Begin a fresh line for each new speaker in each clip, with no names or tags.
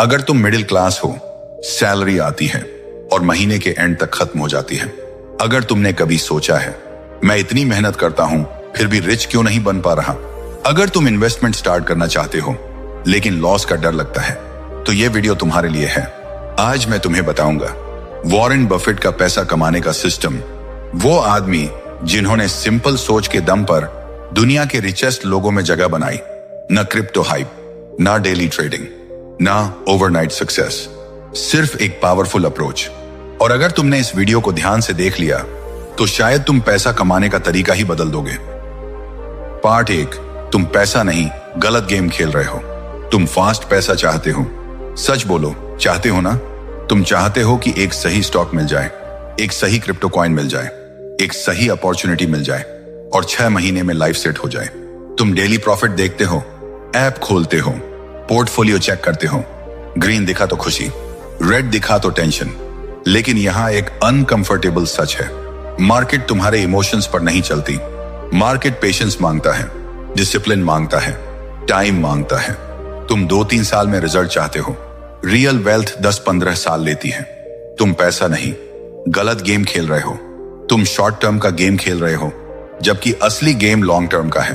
अगर तुम middle class हो, सैलरी आती है और महीने के एंड तक खत्म हो जाती है। अगर तुमने कभी सोचा है मैं इतनी मेहनत करता हूं फिर भी रिच क्यों नहीं बन पा रहा। अगर तुम इन्वेस्टमेंट स्टार्ट करना चाहते हो लेकिन लॉस का डर लगता है तो यह वीडियो तुम्हारे लिए है। आज मैं तुम्हें बताऊंगा वॉरेन बफेट का पैसा कमाने का सिस्टम। वो आदमी जिन्होंने सिंपल सोच के दम पर दुनिया के रिचेस्ट लोगों में जगह बनाई। न क्रिप्टो हाइप, ना डेली ट्रेडिंग, ना ओवरनाइट सक्सेस, सिर्फ एक पावरफुल अप्रोच। और अगर तुमने इस वीडियो को ध्यान से देख लिया तो शायद तुम पैसा कमाने का तरीका ही बदल दोगे। पार्ट 1, तुम पैसा नहीं गलत गेम खेल रहे हो। तुम फास्ट पैसा चाहते हो। सच बोलो, चाहते हो ना? तुम चाहते हो कि एक सही स्टॉक मिल जाए, एक सही क्रिप्टो कॉइन मिल जाए, एक सही अपॉर्चुनिटी मिल जाए और 6 महीने में लाइफ सेट हो जाए। तुम डेली प्रॉफिट देखते हो, ऐप खोलते हो, पोर्टफोलियो चेक करते हो। ग्रीन दिखा तो खुशी, रेड दिखा तो टेंशन। लेकिन यहां एक अनकंफर्टेबल सच है, मार्केट तुम्हारे इमोशंस पर नहीं चलती। मार्केट पेशेंस मांगता है, डिसिप्लिन मांगता है, टाइम मांगता है। तुम 2-3 साल में रिजल्ट चाहते हो, रियल वेल्थ 10-15 साल लेती है। तुम पैसा नहीं गलत गेम खेल रहे हो। तुम शॉर्ट टर्म का गेम खेल रहे हो जबकि असली गेम लॉन्ग टर्म का है।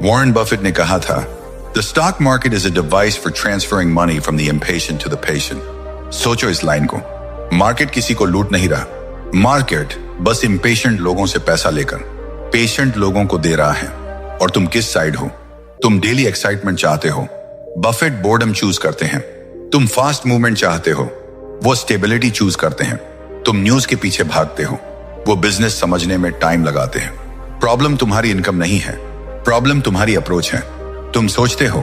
वॉरेन बफेट ने कहा था, The stock market is a device for transferring money from the impatient to the patient. सोचो इस लाइन को, मार्केट किसी को लूट नहीं रहा। मार्केट बस इम्पेशेंट लोगों से पैसा लेकर पेशेंट लोगों को दे रहा है। और तुम किस साइड हो? तुम डेली एक्साइटमेंट चाहते हो, बफेट बोर्डम चूज करते हैं। तुम फास्ट मूवमेंट चाहते हो, वो स्टेबिलिटी चूज करते हैं। तुम न्यूज के पीछे भागते हो, वो बिजनेस समझने में टाइम लगाते हैं। प्रॉब्लम तुम्हारी इनकम नहीं है, प्रॉब्लम तुम्हारी अप्रोच है। तुम सोचते हो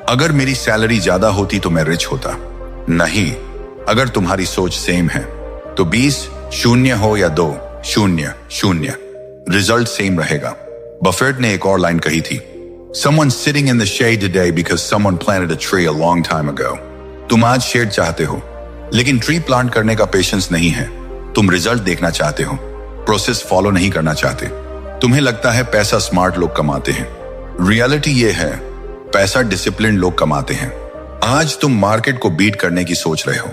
अगर मेरी सैलरी ज्यादा होती तो मैं रिच होता। नहीं, अगर तुम्हारी सोच सेम है तो 20 0 हो या 2 0 0 रिजल्ट सेम रहेगा। बफेट ने एक और लाइन कही थी, Someone sitting in the shade today because someone planted a tree a long time ago. तुम आज शेड चाहते हो लेकिन ट्री प्लांट करने का पेशेंस नहीं है। तुम रिजल्ट देखना चाहते हो, प्रोसेस फॉलो नहीं करना चाहते। तुम्हें लगता है पैसा स्मार्ट लोग कमाते हैं। रियलिटी ये है, पैसा डिसिप्लिन लोग कमाते हैं। आज तुम मार्केट को बीट करने की सोच रहे हो,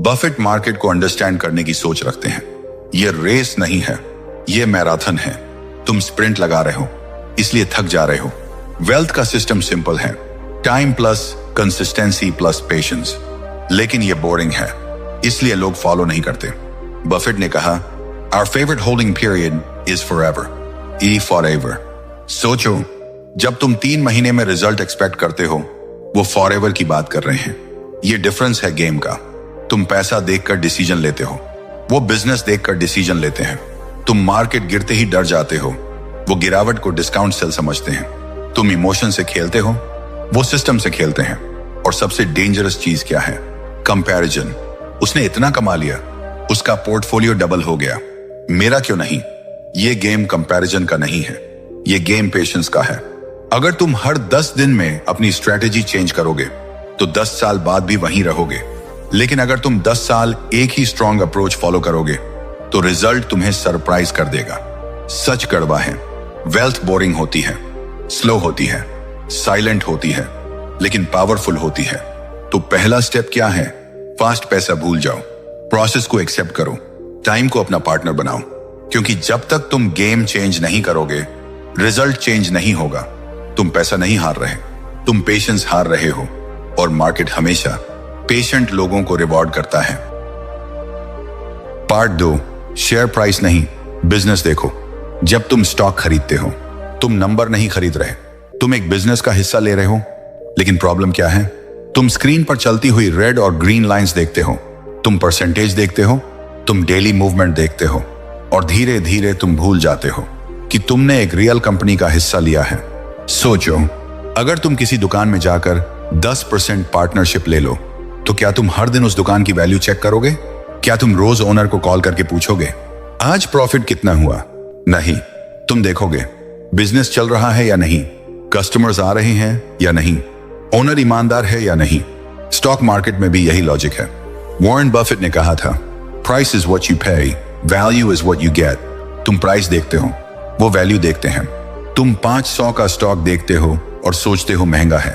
बफेट मार्केट को अंडरस्टैंड करने की सोच रखते हैं। ये रेस नहीं है, ये मैराथन है। तुम स्प्रिंट लगा रहे हो इसलिए थक जा रहे हो। वेल्थ का सिस्टम सिंपल है, time plus consistency plus patience. लेकिन ये बोरिंग है इसलिए लोग फॉलो नहीं करते। बफेट ने कहा, Our favorite holding period is forever. E forever. सोचो, जब तुम 3 महीने में रिजल्ट एक्सपेक्ट करते हो, वो फॉरएवर की बात कर रहे हैं। ये डिफरेंस है गेम का। तुम पैसा देखकर डिसीजन लेते हो, वो बिजनेस देखकर डिसीजन लेते हैं। तुम मार्केट गिरते ही डर जाते हो, वो गिरावट को डिस्काउंट सेल समझते हैं। तुम इमोशन से खेलते हो, वो सिस्टम से खेलते हैं। और सबसे डेंजरस चीज क्या है? कंपैरिजन। उसने इतना कमा लिया, उसका पोर्टफोलियो डबल हो गया, मेरा क्यों नहीं? ये गेम कंपैरिजन का नहीं है, ये गेम पेशेंस का है। अगर तुम हर 10 दिन में अपनी स्ट्रेटेजी चेंज करोगे तो 10 साल बाद भी वहीं रहोगे। लेकिन अगर तुम 10 साल एक ही स्ट्रॉन्ग अप्रोच फॉलो करोगे तो रिजल्ट तुम्हें सरप्राइज कर देगा। सच कड़वा है, वेल्थ बोरिंग होती है, स्लो होती है, साइलेंट होती है, लेकिन पावरफुल होती है। तो पहला स्टेप क्या है? फास्ट पैसा भूल जाओ, प्रोसेस को एक्सेप्ट करो, टाइम को अपना पार्टनर बनाओ। क्योंकि जब तक तुम गेम चेंज नहीं करोगे रिजल्ट चेंज नहीं होगा। तुम पैसा नहीं हार रहे, तुम पेशेंस हार रहे हो। और मार्केट हमेशा पेशेंट लोगों को रिवॉर्ड करता है। पार्ट 2, शेयर प्राइस नहीं बिजनेस देखो। जब तुम स्टॉक खरीदते हो तुम नंबर नहीं खरीद रहे, तुम एक बिजनेस का हिस्सा ले रहे हो। लेकिन प्रॉब्लम क्या है? तुम स्क्रीन पर चलती हुई रेड और ग्रीन लाइंस देखते हो, तुम परसेंटेज देखते हो, तुम डेली मूवमेंट देखते हो और धीरे धीरे तुम भूल जाते हो कि तुमने एक रियल कंपनी का हिस्सा लिया है। सोचो, अगर तुम किसी दुकान में जाकर 10% पार्टनरशिप ले लो तो क्या तुम हर दिन उस दुकान की वैल्यू चेक करोगे? क्या तुम रोज ओनर को कॉल करके पूछोगे आज प्रॉफिट कितना हुआ? नहीं, तुम देखोगे बिजनेस चल रहा है या नहीं, कस्टमर्स आ रहे हैं या नहीं, ओनर ईमानदार है या नहीं। स्टॉक मार्केट में भी यही लॉजिक है। वॉरेन बफेट ने कहा था, प्राइस इज व्हाट यू पे, value is what you get. तुम प्राइस देखते हो, वो वैल्यू देखते हैं। तुम 500 का स्टॉक देखते हो और सोचते हो महंगा है,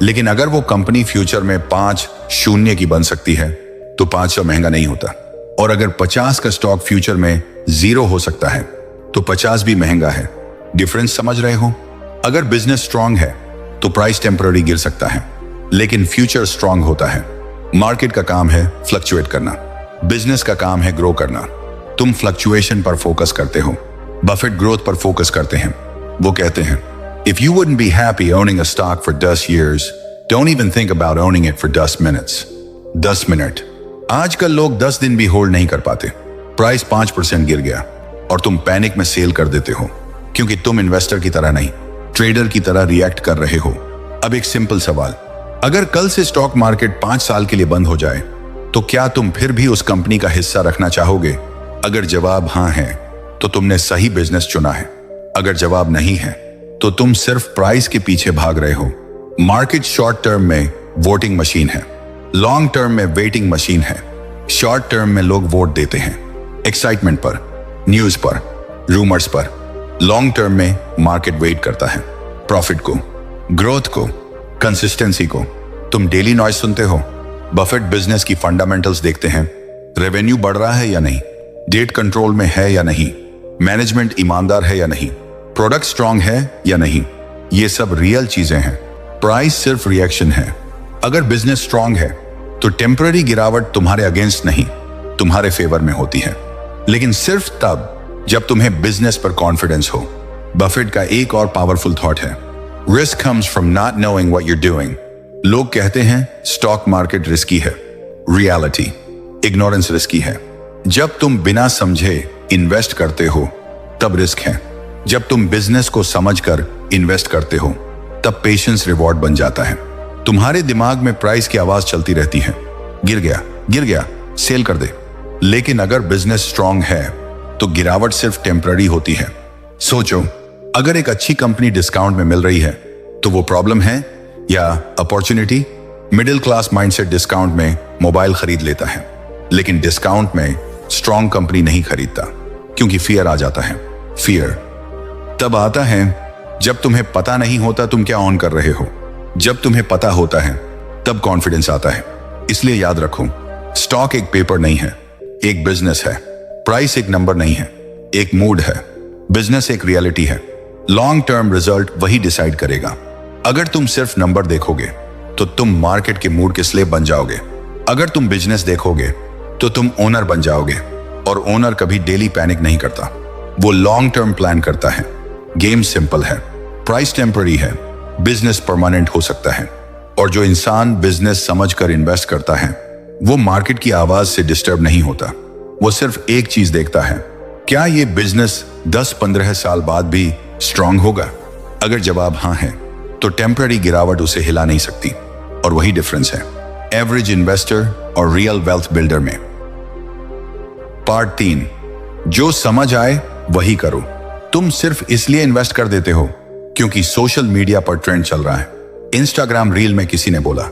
लेकिन अगर वो कंपनी फ्यूचर में 5-0 की बन सकती है तो 500 महंगा नहीं होता। और अगर 50 का स्टॉक फ्यूचर में 0 हो सकता है तो 50 भी महंगा है। डिफरेंस समझ रहे हो? अगर बिजनेस स्ट्रांग है तो प्राइस टेम्पररी गिर सकता है, लेकिन फ्यूचर स्ट्रांग होता है। मार्केट का काम है फ्लक्चुएट करना, बिजनेस का काम है ग्रो करना। तुम फ्लक्चुएशन पर फोकस करते हो, बफेट ग्रोथ पर फोकस करते हैं। वो कहते हैं, if you wouldn't be happy owning a stock for 10 years, don't even think about owning it for 10 minutes. 10 minute. आजकल लोग 10 दिन भी होल्ड नहीं कर पाते। प्राइस 5% गिर गया और तुम पैनिक में सेल कर देते हो, क्योंकि तुम इन्वेस्टर की तरह नहीं, ट्रेडर की तरह रिएक्ट कर रहे हो। अब एक सिंपल सवाल, अगर कल से स्टॉक मार्केट 5 साल के लिए बंद हो जाए तो क्या तुम फिर भी उस कंपनी का हिस्सा रखना चाहोगे? अगर जवाब हाँ है तो तुमने सही बिजनेस चुना है। अगर जवाब नहीं है तो तुम सिर्फ प्राइस के पीछे भाग रहे हो। मार्केट शॉर्ट टर्म में वोटिंग मशीन है, लॉन्ग टर्म में वेटिंग मशीन है। शॉर्ट टर्म में लोग वोट देते हैं एक्साइटमेंट पर, न्यूज पर, रूमर्स पर। लॉन्ग टर्म में मार्केट वेट करता है प्रॉफिट को, ग्रोथ को, कंसिस्टेंसी को। तुम डेली नॉइज सुनते हो, बफेट बिजनेस की फंडामेंटल्स देखते हैं। रेवेन्यू बढ़ रहा है या नहीं, डेट कंट्रोल में है या नहीं, मैनेजमेंट ईमानदार है या नहीं, प्रोडक्ट स्ट्रांग है या नहीं। ये सब रियल चीजें हैं। प्राइस सिर्फ रिएक्शन है। अगर बिजनेस स्ट्रांग है तो टेम्पररी गिरावट तुम्हारे अगेंस्ट नहीं, तुम्हारे फेवर में होती है, लेकिन सिर्फ तब जब तुम्हें बिजनेस पर कॉन्फिडेंस हो। बफेट का एक और पावरफुल थॉट है, risk comes from not knowing what you are doing. लोग कहते हैं स्टॉक मार्केट रिस्की है। रियलिटी, इग्नोरेंस रिस्की है। जब तुम बिना समझे इन्वेस्ट करते हो तब रिस्क है। जब तुम बिजनेस को समझकर इन्वेस्ट करते हो तब पेशेंस रिवॉर्ड बन जाता है। तुम्हारे दिमाग में प्राइस की आवाज चलती रहती है, गिर गया, सेल कर दे। लेकिन अगर बिजनेस स्ट्रांग है तो गिरावट सिर्फ टेम्पररी होती है। सोचो, अगर एक अच्छी कंपनी डिस्काउंट में मिल रही है तो वो प्रॉब्लम है या opportunity? Middle class mindset discount में मोबाइल खरीद लेता है, लेकिन डिस्काउंट में स्ट्रांग कंपनी नहीं खरीदता, क्योंकि फियर आ जाता है। फियर तब आता है जब तुम्हें पता नहीं होता तुम क्या ऑन कर रहे हो। जब तुम्हें पता होता है तब कॉन्फिडेंस आता है। इसलिए याद रखो, स्टॉक एक पेपर नहीं है, एक बिजनेस है। प्राइस एक नंबर नहीं है, एक मूड है। बिजनेस एक रियलिटी है। लॉन्ग टर्म रिजल्ट वही डिसाइड करेगा। अगर तुम सिर्फ नंबर देखोगे तो तुम मार्केट के मूड के स्लेव बन जाओगे। अगर तुम बिजनेस देखोगे तो तुम ओनर बन जाओगे, और ओनर कभी डेली पैनिक नहीं करता, वो लॉन्ग टर्म प्लान करता है। गेम सिंपल है, प्राइस टेम्पररी है, बिजनेस परमानेंट हो सकता है। और जो इंसान बिजनेस समझकर इन्वेस्ट करता है वो मार्केट की आवाज से डिस्टर्ब नहीं होता। वो सिर्फ एक चीज देखता है, क्या ये बिजनेस 10-15 साल बाद भी स्ट्रांग होगा? अगर जवाब हाँ है तो टेम्पररी गिरावट उसे हिला नहीं सकती। और वही डिफरेंस है एवरेज इन्वेस्टर और रियल वेल्थ बिल्डर में। पार्ट 3, जो समझ आए वही करो। तुम सिर्फ इसलिए इन्वेस्ट कर देते हो क्योंकि सोशल मीडिया पर ट्रेंड चल रहा है। इंस्टाग्राम रील में किसी ने बोला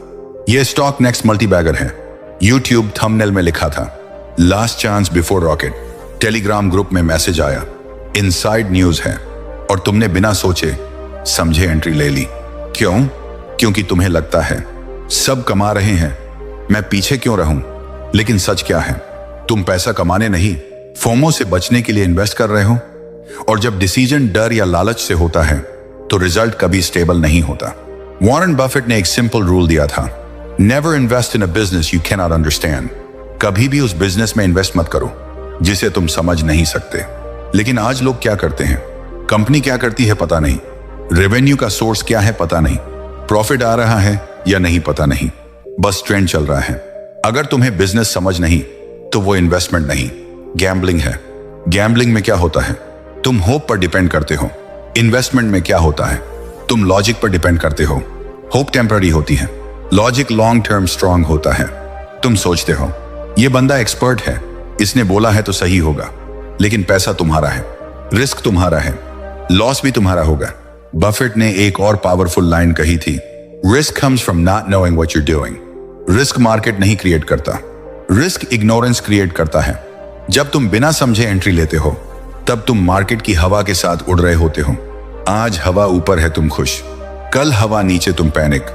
यह स्टॉक नेक्स्ट मल्टीबैगर है। यूट्यूब थंबनेल में लिखा था last chance before rocket. Telegram group में मैसेज आया इनसाइड न्यूज है, और तुमने बिना सोचे समझे एंट्री ले ली। क्यों? क्योंकि तुम्हें लगता है सब कमा रहे हैं, मैं पीछे क्यों रहूं? लेकिन सच क्या है? तुम पैसा कमाने नहीं, फोमो से बचने के लिए इन्वेस्ट कर रहे हो। और जब डिसीजन डर या लालच से होता है तो रिजल्ट कभी स्टेबल नहीं होता। वॉरेन बफेट ने एक सिंपल रूल दिया था, never invest in a business you can not understand. कभी भी उस बिजनेस में इन्वेस्ट मत करो जिसे तुम समझ नहीं सकते। लेकिन आज लोग क्या करते हैं? कंपनी क्या करती है पता नहीं, रेवेन्यू का सोर्स क्या है पता नहीं, प्रॉफिट आ रहा है या नहीं पता नहीं, बस ट्रेंड चल रहा है। अगर तुम्हें बिजनेस समझ नहीं तो वो इन्वेस्टमेंट नहीं, गैम्बलिंग है। गैम्बलिंग में क्या होता है? तुम होप पर डिपेंड करते हो। इन्वेस्टमेंट में क्या होता है? तुम लॉजिक पर डिपेंड करते हो। होप टेम्पररी होती है, लॉजिक लॉन्ग टर्म स्ट्रांग होता है। तुम सोचते हो ये बंदा एक्सपर्ट है, इसने बोला है तो सही होगा, लेकिन पैसा तुम्हारा है, रिस्क तुम्हारा है, लॉस भी तुम्हारा होगा। बफेट ने एक और पावरफुल लाइन कही थी, risk comes from not knowing what you are doing. Risk market नहीं क्रिएट करता, रिस्क इग्नोरेंस क्रिएट करता है। जब तुम बिना समझे एंट्री लेते हो तब तुम मार्केट की हवा के साथ उड़ रहे होते हो। आज हवा ऊपर है तुम खुश, कल हवा नीचे तुम पैनिक।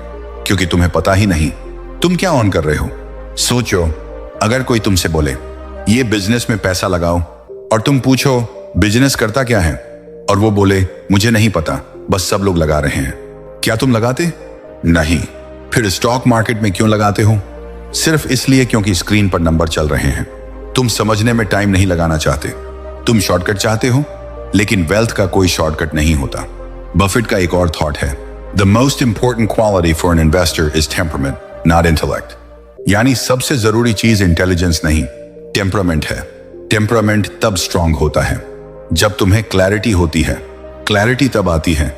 क्योंकि तुम्हें पता ही नहीं तुम क्या ऑन कर रहे हो। सोचो, अगर कोई तुमसे बोले ये बिजनेस में पैसा लगाओ और तुम पूछो बिजनेस करता क्या है, और वो बोले मुझे नहीं पता, बस सब लोग लगा रहे हैं, क्या तुम लगाते? नहीं। फिर स्टॉक मार्केट में क्यों लगाते हो? सिर्फ इसलिए क्योंकि स्क्रीन पर नंबर चल रहे हैं। तुम समझने में टाइम नहीं लगाना चाहते, तुम शॉर्टकट चाहते हो। लेकिन वेल्थ का कोई शॉर्टकट नहीं होता। बफेट का एक और थॉट है, the most important quality for an investor is temperament, not intellect. यानी सबसे जरूरी चीज इंटेलिजेंस नहीं, टेम्परामेंट है। टेम्परामेंट तब स्ट्रांग होता है जब तुम्हें क्लैरिटी होती है। क्लैरिटी तब आती है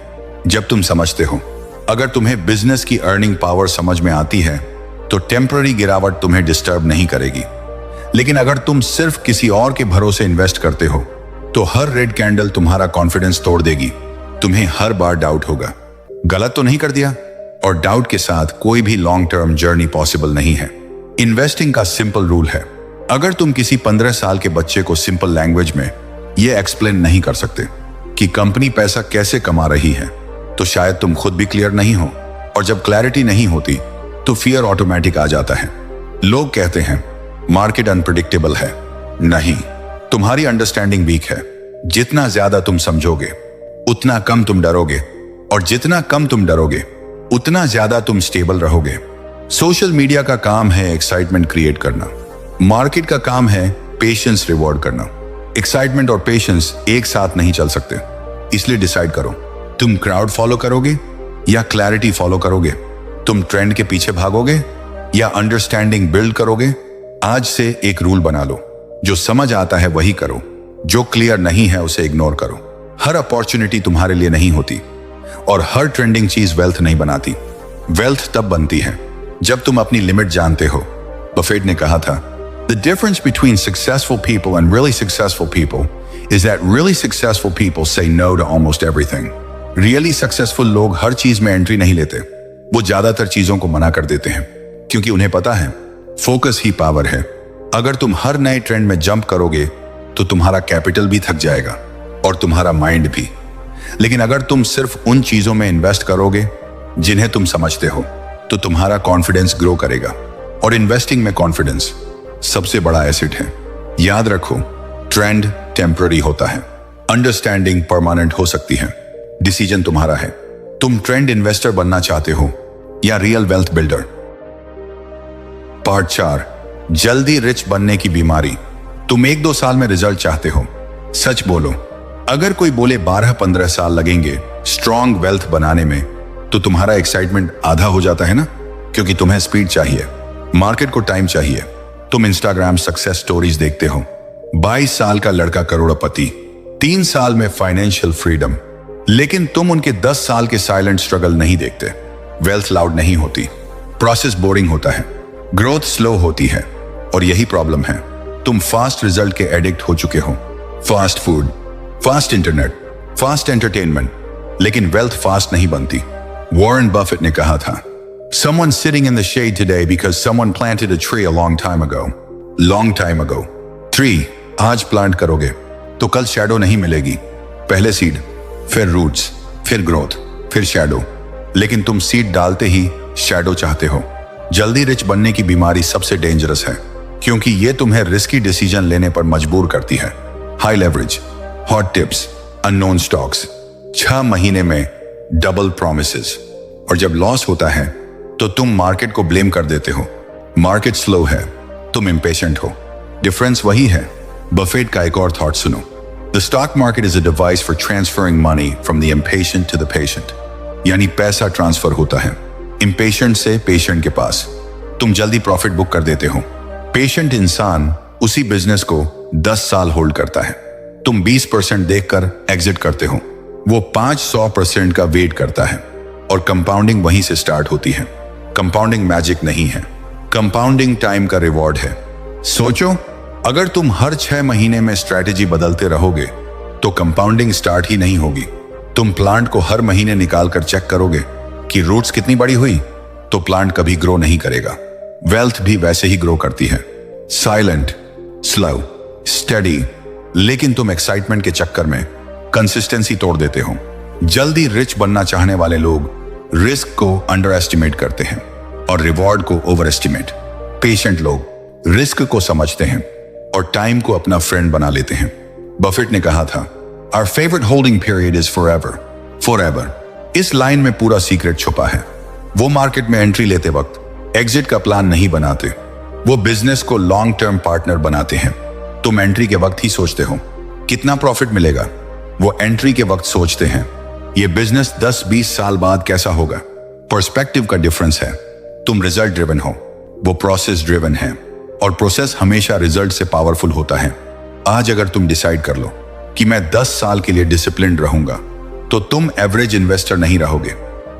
जब तुम समझते हो। अगर तुम्हें बिजनेस की अर्निंग पावर समझ में आती है तो टेम्पररी गिरावट तुम्हें डिस्टर्ब नहीं करेगी। लेकिन अगर तुम सिर्फ किसी और के भरोसे इन्वेस्ट करते हो तो हर रेड कैंडल तुम्हारा कॉन्फिडेंस तोड़ देगी। तुम्हें हर बार डाउट होगा, गलत तो नहीं कर दिया, और डाउट के साथ कोई भी लॉन्ग टर्म जर्नी पॉसिबल नहीं है। इन्वेस्टिंग का सिंपल रूल है, अगर तुम किसी 15 साल के बच्चे को सिंपल लैंग्वेज में यह एक्सप्लेन नहीं कर सकते कि कंपनी पैसा कैसे कमा रही है, तो शायद तुम खुद भी क्लियर नहीं हो। और जब क्लैरिटी नहीं होती तो फियर ऑटोमेटिक आ जाता है। लोग कहते हैं मार्केट अनप्रेडिक्टेबल है। नहीं, तुम्हारी अंडरस्टैंडिंग वीक है। जितना ज्यादा तुम समझोगे उतना कम तुम डरोगे, और जितना कम तुम डरोगे उतना ज्यादा तुम स्टेबल रहोगे। सोशल मीडिया का काम है एक्साइटमेंट क्रिएट करना, मार्केट का काम है पेशेंस रिवॉर्ड करना। एक्साइटमेंट और पेशेंस एक साथ नहीं चल सकते। इसलिए डिसाइड करो, तुम क्राउड फॉलो करोगे या क्लैरिटी फॉलो करोगे? तुम ट्रेंड के पीछे भागोगे या अंडरस्टैंडिंग बिल्ड करोगे? आज से एक रूल बना लो, जो समझ आता है वही करो, जो क्लियर नहीं है उसे इग्नोर करो। हर अपॉर्चुनिटी तुम्हारे लिए नहीं होती, और हर ट्रेंडिंग चीज वेल्थ नहीं बनाती। वेल्थ तब बनती है जब तुम अपनी लिमिट जानते हो। बफेट ने कहा था, The difference between successful people and really successful people is that really successful people say no to almost everything. Really successful लोग हर चीज में एंट्री नहीं लेते, वो ज्यादातर चीजों को मना कर देते हैं, क्योंकि उन्हें पता है फोकस ही पावर है। अगर तुम हर नए ट्रेंड में जंप करोगे तो तुम्हारा कैपिटल भी थक जाएगा और तुम्हारा माइंड भी। लेकिन अगर तुम सिर्फ उन चीजों में इन्वेस्ट करोगे जिन्हें तुम समझते हो तो तुम्हारा कॉन्फिडेंस ग्रो करेगा। और इन्वेस्टिंग में कॉन्फिडेंस सबसे बड़ा एसेट है। याद रखो, ट्रेंड टेम्पररी होता है, अंडरस्टैंडिंग परमानेंट हो सकती है। डिसीजन तुम्हारा है, तुम ट्रेंड इन्वेस्टर बनना चाहते हो या रियल वेल्थ बिल्डर। पार्ट 4, जल्दी रिच बनने की बीमारी। तुम 1-2 साल में रिजल्ट चाहते हो, सच बोलो। अगर कोई बोले 12-15 साल लगेंगे स्ट्रॉन्ग वेल्थ बनाने में, तो तुम्हारा एक्साइटमेंट आधा हो जाता है ना, क्योंकि तुम्हें स्पीड चाहिए, मार्केट को टाइम चाहिए। तुम इंस्टाग्राम सक्सेस स्टोरीज देखते हो, 22 साल का लड़का करोड़पति, 3 साल में फाइनेंशियल फ्रीडम, लेकिन तुम उनके 10 साल के साइलेंट स्ट्रगल नहीं देखते। वेल्थ लाउड नहीं होती, प्रोसेस बोरिंग होता है, ग्रोथ स्लो होती है, और यही प्रॉब्लम है, तुम फास्ट रिजल्ट के एडिक्ट हो चुके हो। Fast food, fast internet, fast entertainment, लेकिन वेल्थ फास्ट नहीं बनती। वॉरेन बफेट ने कहा था, Someone sitting in the shade today because someone planted a tree a long time ago. Long time ago. Tree आज प्लांट करोगे तो कल शैडो नहीं मिलेगी। पहले सीड, फिर रूट्स, फिर ग्रोथ, फिर शैडो। लेकिन तुम सीड डालते ही शैडो चाहते हो। जल्दी रिच बनने की बीमारी सबसे डेंजरस है, क्योंकि ये तुम्हें रिस्की डिसीजन लेने पर मजबूर करती है। High leverage, hot tips, unknown stocks, 6 महीने में डबल प्रॉमिसेस, और जब लॉस होता है तो तुम मार्केट को ब्लेम कर देते हो। मार्केट स्लो है, तुम इम्पेशेंट हो। डिफरेंस वही है। बफेट का एक और थॉट सुनो, the stock market is a device for transferring money from the impatient to the patient. यानी पैसा ट्रांसफर होता है इम्पेशेंट से पेशेंट के पास। तुम जल्दी प्रॉफिट बुक कर देते हो। पेशेंट इंसान उसी बिजनेस को 10 साल होल्ड करता है। तुम 20% देखकर एग्जिट करते हो, वो 500% का वेट करता है, और कंपाउंडिंग वहीं से स्टार्ट होती है। कंपाउंडिंग मैजिक नहीं है, कंपाउंडिंग टाइम का रिवॉर्ड है। सोचो, अगर तुम हर 6 महीने में स्ट्रैटेजी बदलते रहोगे तो कंपाउंडिंग स्टार्ट ही नहीं होगी। तुम प्लांट को हर महीने निकाल कर चेक करोगे कि रूट्स कितनी बड़ी हुई, तो प्लांट कभी ग्रो नहीं करेगा। वेल्थ भी वैसे ही ग्रो करती है, साइलेंट, स्लो, स्टडी। लेकिन तुम एक्साइटमेंट के चक्कर में कंसिस्टेंसी तोड़ देते हो। जल्दी रिच बनना चाहने वाले लोग रिस्क को अंडर एस्टिमेट करते हैं और रिवॉर्ड को ओवर एस्टिमेट। पेशेंट लोग रिस्क को समझते हैं और टाइम को अपना फ्रेंड बना लेते हैं। बफेट ने कहा था, our favourite holding period is forever. Forever, इस लाइन में पूरा सीक्रेट छुपा है। वो मार्केट में एंट्री लेते वक्त एग्जिट का प्लान नहीं बनाते, वो बिजनेस को लॉन्ग टर्म पार्टनर बनाते हैं। तुम एंट्री के वक्त ही सोचते हो कितना प्रॉफिट मिलेगा, वो एंट्री के वक्त सोचते हैं ये बिजनेस 10-20 साल बाद कैसा होगा। पर्सपेक्टिव का डिफरेंस है। तुम रिजल्ट ड्रिवन हो, वो प्रोसेस ड्रिवन है, और प्रोसेस हमेशा रिजल्ट से पावरफुल होता है। आज अगर तुम डिसाइड कर लो कि मैं 10 साल के लिए डिसिप्लिन रहूंगा, तो तुम एवरेज इन्वेस्टर नहीं रहोगे।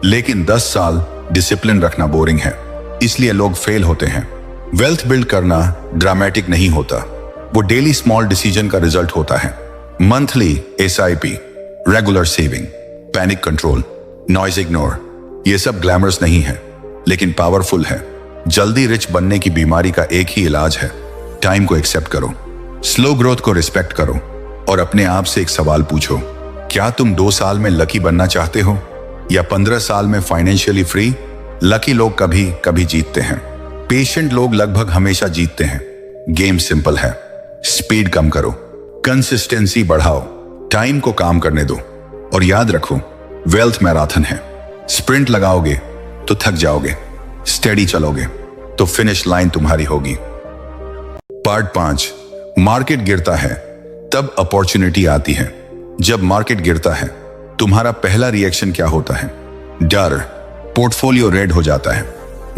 लेकिन 10 साल डिसिप्लिन रखना बोरिंग है, इसलिए लोग फेल होते हैं। वेल्थ बिल्ड करना ड्रामेटिक नहीं होता, वो डेली स्मॉल डिसीजन का रिजल्ट होता है। Monthly SIP, regular saving, panic control, noise ignore, ये सब ग्लैमरस नहीं है लेकिन पावरफुल है। जल्दी रिच बनने की बीमारी का एक ही इलाज है, टाइम को एक्सेप्ट करो, स्लो ग्रोथ को रिस्पेक्ट करो और अपने आप से एक सवाल पूछो, क्या तुम 2 साल में लकी बनना चाहते हो या 15 साल में फाइनेंशियली फ्री? लकी लोग कभी कभी जीतते हैं, पेशेंट लोग लगभग हमेशा जीतते हैं। गेम सिंपल है, स्पीड कम करो, कंसिस्टेंसी बढ़ाओ, टाइम को काम करने दो और याद रखो वेल्थ मैराथन है। स्प्रिंट लगाओगे तो थक जाओगे, स्टेडी चलोगे तो फिनिश लाइन तुम्हारी होगी। पार्ट 5, मार्केट गिरता है तब अपॉर्चुनिटी आती है। जब मार्केट गिरता है तुम्हारा पहला रिएक्शन क्या होता है? डर। पोर्टफोलियो रेड हो जाता है,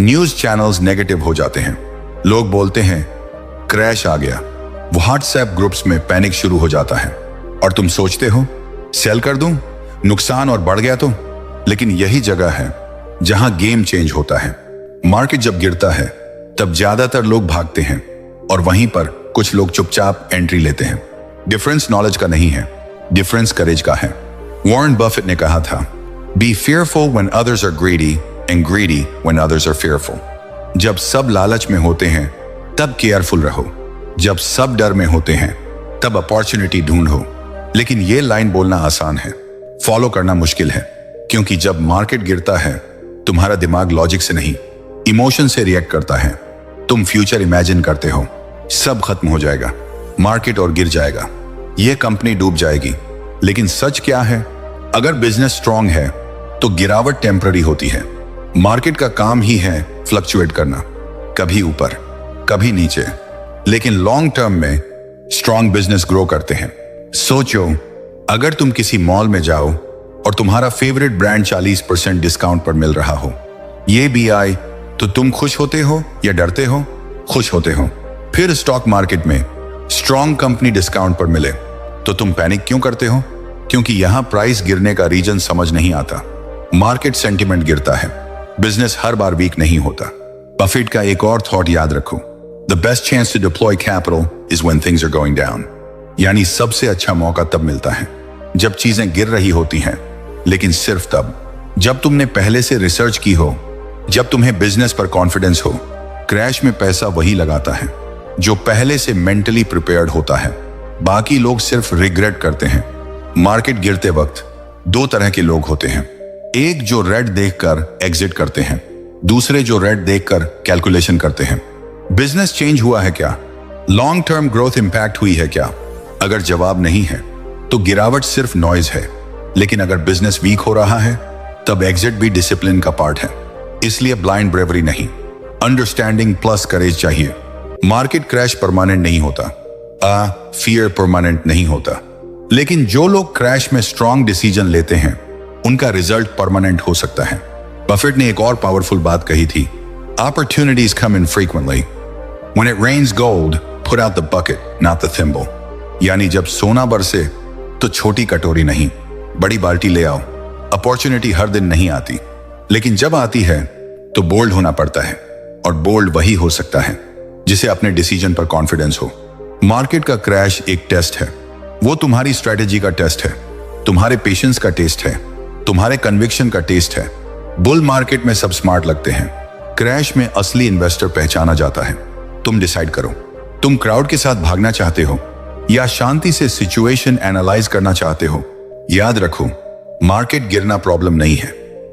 न्यूज चैनल्स नेगेटिव हो जाते हैं, लोग बोलते हैं क्रैश आ गया, व्हाट्सएप ग्रुप्स में पैनिक शुरू हो जाता है और तुम सोचते हो सेल कर दूं, नुकसान और बढ़ गया तो। लेकिन यही जगह है जहां गेम चेंज होता है। मार्केट जब गिरता है तब ज्यादातर लोग भागते हैं और वहीं पर कुछ लोग चुपचाप एंट्री लेते हैं। डिफरेंस नॉलेज का नहीं है, डिफरेंस करेज का है। वॉरेन बफेट ने कहा था, B fearful when others are greedy and greedy when others are fearful। जब सब लालच में होते हैं तब केयरफुल रहो, जब सब डर में होते हैं तब अपॉर्चुनिटी ढूंढो। लेकिन ये लाइन बोलना आसान है, फॉलो करना मुश्किल है, क्योंकि जब मार्केट गिरता है तुम्हारा दिमाग लॉजिक से नहीं इमोशन से रिएक्ट करता है। तुम फ्यूचर इमेजिन करते हो सब खत्म हो जाएगा, मार्केट और गिर जाएगा, ये कंपनी डूब जाएगी। लेकिन सच क्या है? अगर बिजनेस स्ट्रांग है तो गिरावट टेम्पररी होती है। मार्केट का काम ही है फ्लक्चुएट करना, कभी ऊपर कभी नीचे, लेकिन लॉन्ग टर्म में स्ट्रांग बिजनेस ग्रो करते हैं। सोचो, अगर तुम किसी मॉल में जाओ और तुम्हारा फेवरेट ब्रांड 40% डिस्काउंट पर मिल रहा हो, ये भी आए, तो तुम खुश होते हो या डरते हो? खुश होते हो। फिर स्टॉक मार्केट में स्ट्रांग कंपनी डिस्काउंट पर मिले तो तुम पैनिक क्यों करते हो? क्योंकि यहां प्राइस गिरने का रीजन समझ नहीं आता। मार्केट सेंटिमेंट गिरता है, बिजनेस हर बार वीक नहीं होता। बफेट का एक और थॉट याद रखो, the best chance to deploy capital is when things are going down. यानी सबसे अच्छा मौका तब मिलता है जब चीजें गिर रही होती हैं, लेकिन सिर्फ तब जब तुमने पहले से रिसर्च की हो, जब तुम्हें बिजनेस पर कॉन्फिडेंस हो। क्रैश में पैसा वही लगाता है जो पहले से मेंटली प्रिपेयर्ड होता है, बाकी लोग सिर्फ रिग्रेट करते हैं। मार्केट गिरते वक्त 2 तरह के लोग होते हैं, एक जो रेड देखकर एग्जिट करते हैं, दूसरे जो रेड देखकर कैलकुलेशन करते हैं। बिजनेस चेंज हुआ है क्या? लॉन्ग टर्म ग्रोथ इंपैक्ट हुई है क्या? अगर जवाब नहीं है तो गिरावट सिर्फ नॉइज है। लेकिन अगर बिजनेस वीक हो रहा है तब एग्जिट भी डिसिप्लिन का पार्ट है। इसलिए ब्लाइंड ब्रेवरी नहीं, अंडरस्टैंडिंग प्लस करेज चाहिए। मार्केट क्रैश परमानेंट नहीं होता, फियर परमानेंट नहीं होता। लेकिन जो लोग क्रैश में स्ट्रांग डिसीजन लेते हैं उनका रिजल्ट परमानेंट हो सकता है। बफेट ने एक और पावरफुल बात कही थी, opportunities come infrequently, when it rains gold put out the bucket not the thimble. यानी जब सोना बरसे तो छोटी कटोरी नहीं, बड़ी बाल्टी ले आओ। अपॉर्चुनिटी हर दिन नहीं आती, लेकिन जब आती है तो बोल्ड होना पड़ता है, और बोल्ड वही हो सकता है जिसे अपने डिसीजन पर कॉन्फिडेंस हो। मार्केट का क्रैश एक टेस्ट है, वो तुम्हारी स्ट्रेटेजी का टेस्ट है, तुम्हारे पेशेंस का टेस्ट है, तुम्हारे कन्विक्शन का टेस्ट है। बुल मार्केट में सब स्मार्ट लगते हैं, क्रैश में असली इन्वेस्टर पहचाना जाता है। तुम डिसाइड करो, तुम क्राउड के साथ भागना चाहते हो या शांति से सिचुएशन एनालाइज करना चाहते हो। याद रखो, मार्केट गिरना प्रॉब्लम नहीं है,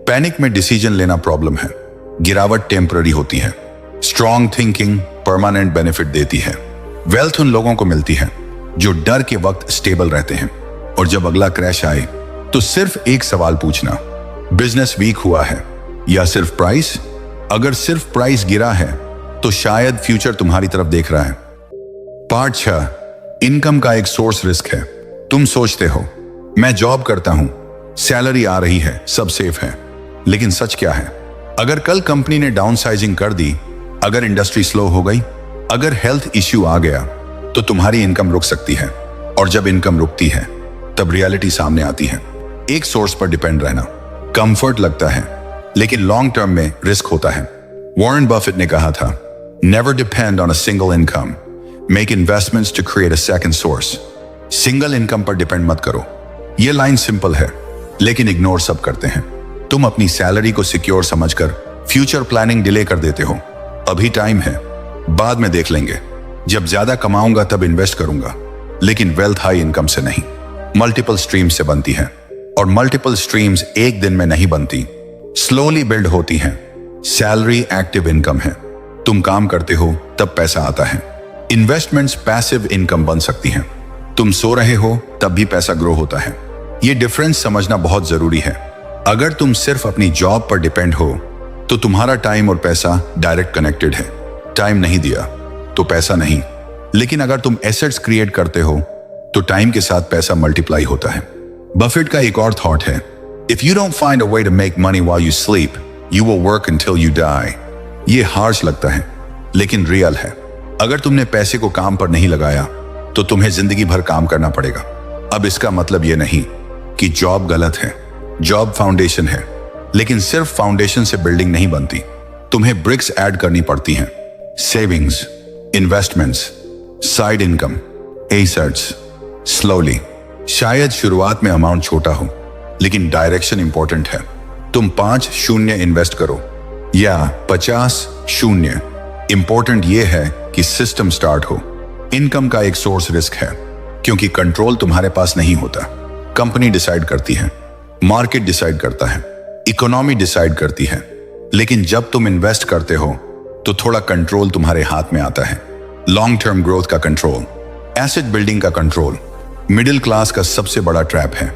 पैनिक में डिसीजन लेना प्रॉब्लम है, गिरावट टेम्पररी होती है, स्ट्रॉन्ग थिंकिंग परमानेंट बेनिफिट देती है। वेल्थ उन लोगों को मिलती है जो डर के वक्त स्टेबल रहते हैं, और जब अगला क्रैश आए तो सिर्फ एक सवाल पूछना, बिजनेस वीक हुआ है या सिर्फ प्राइस? अगर सिर्फ प्राइस गिरा है तो शायद फ्यूचर तुम्हारी तरफ देख रहा है। पार्ट 6, इनकम का एक सोर्स रिस्क है। तुम सोचते हो मैं जॉब करता हूं, सैलरी आ रही है, सब सेफ है, लेकिन सच क्या है? अगर कल कंपनी ने डाउनसाइजिंग कर दी, अगर इंडस्ट्री स्लो हो गई, अगर हेल्थ इश्यू आ गया, तो तुम्हारी इनकम रुक सकती है। और जब इनकम रुकती है तब रियलिटी सामने आती है। एक सोर्स पर डिपेंड रहना कंफर्ट लगता है, लेकिन लॉन्ग टर्म में रिस्क होता है। वॉरेन बफेट ने कहा था, never depend on a single income, make investments to create a second source. Single income पर डिपेंड मत करो। यह लाइन सिंपल है, लेकिन इग्नोर सब करते हैं। तुम अपनी सैलरी को सिक्योर समझकर फ्यूचर प्लानिंग डिले कर देते हो। अभी टाइम है, बाद में देख लेंगे, जब ज्यादा कमाऊंगा तब इन्वेस्ट करूंगा। लेकिन वेल्थ हाई इनकम से नहीं, मल्टीपल स्ट्रीम्स से बनती है, और मल्टीपल स्ट्रीम्स एक दिन में नहीं बनती, स्लोली बिल्ड होती हैं। सैलरी एक्टिव इनकम है, तुम काम करते हो तब पैसा आता है। इन्वेस्टमेंट्स पैसिव इनकम बन सकती हैं, तुम सो रहे हो तब भी पैसा ग्रो होता है। ये डिफरेंस समझना बहुत जरूरी है। अगर तुम सिर्फ अपनी जॉब पर डिपेंड हो तो तुम्हारा टाइम और पैसा डायरेक्ट कनेक्टेड है। टाइम नहीं दिया तो पैसा नहीं, लेकिन अगर तुम एसेट्स क्रिएट करते हो तो टाइम के साथ पैसा मल्टीप्लाई होता है। बफेट का एक और थॉट है, if you don't find a way to make money while you sleep, you will work until you die. ये हार्श लगता है, लेकिन रियल है। अगर तुमने पैसे को काम पर नहीं लगाया तो तुम्हें जिंदगी भर काम करना पड़ेगा। अब इसका मतलब यह नहीं कि जॉब गलत है, जॉब फाउंडेशन है, लेकिन सिर्फ फाउंडेशन से बिल्डिंग नहीं बनती। तुम्हें ब्रिक्स ऐड करनी पड़ती हैं, savings, investments, side income, assets. Slowly, शायद शुरुआत में अमाउंट छोटा हो, लेकिन डायरेक्शन इंपॉर्टेंट है। तुम 5 शून्य इन्वेस्ट करो या 50 शून्य, इंपॉर्टेंट यह है कि सिस्टम स्टार्ट हो। इनकम का एक सोर्स रिस्क है, क्योंकि कंट्रोल तुम्हारे पास नहीं होता। कंपनी डिसाइड करती है, मार्केट डिसाइड करता है, इकोनॉमी डिसाइड करती है, लेकिन जब तुम इन्वेस्ट करते हो तो थोड़ा कंट्रोल तुम्हारे हाथ में आता है। लॉन्ग टर्म ग्रोथ का कंट्रोल, एसेट बिल्डिंग का कंट्रोल, मिडिल क्लास का सबसे बड़ा ट्रैप है।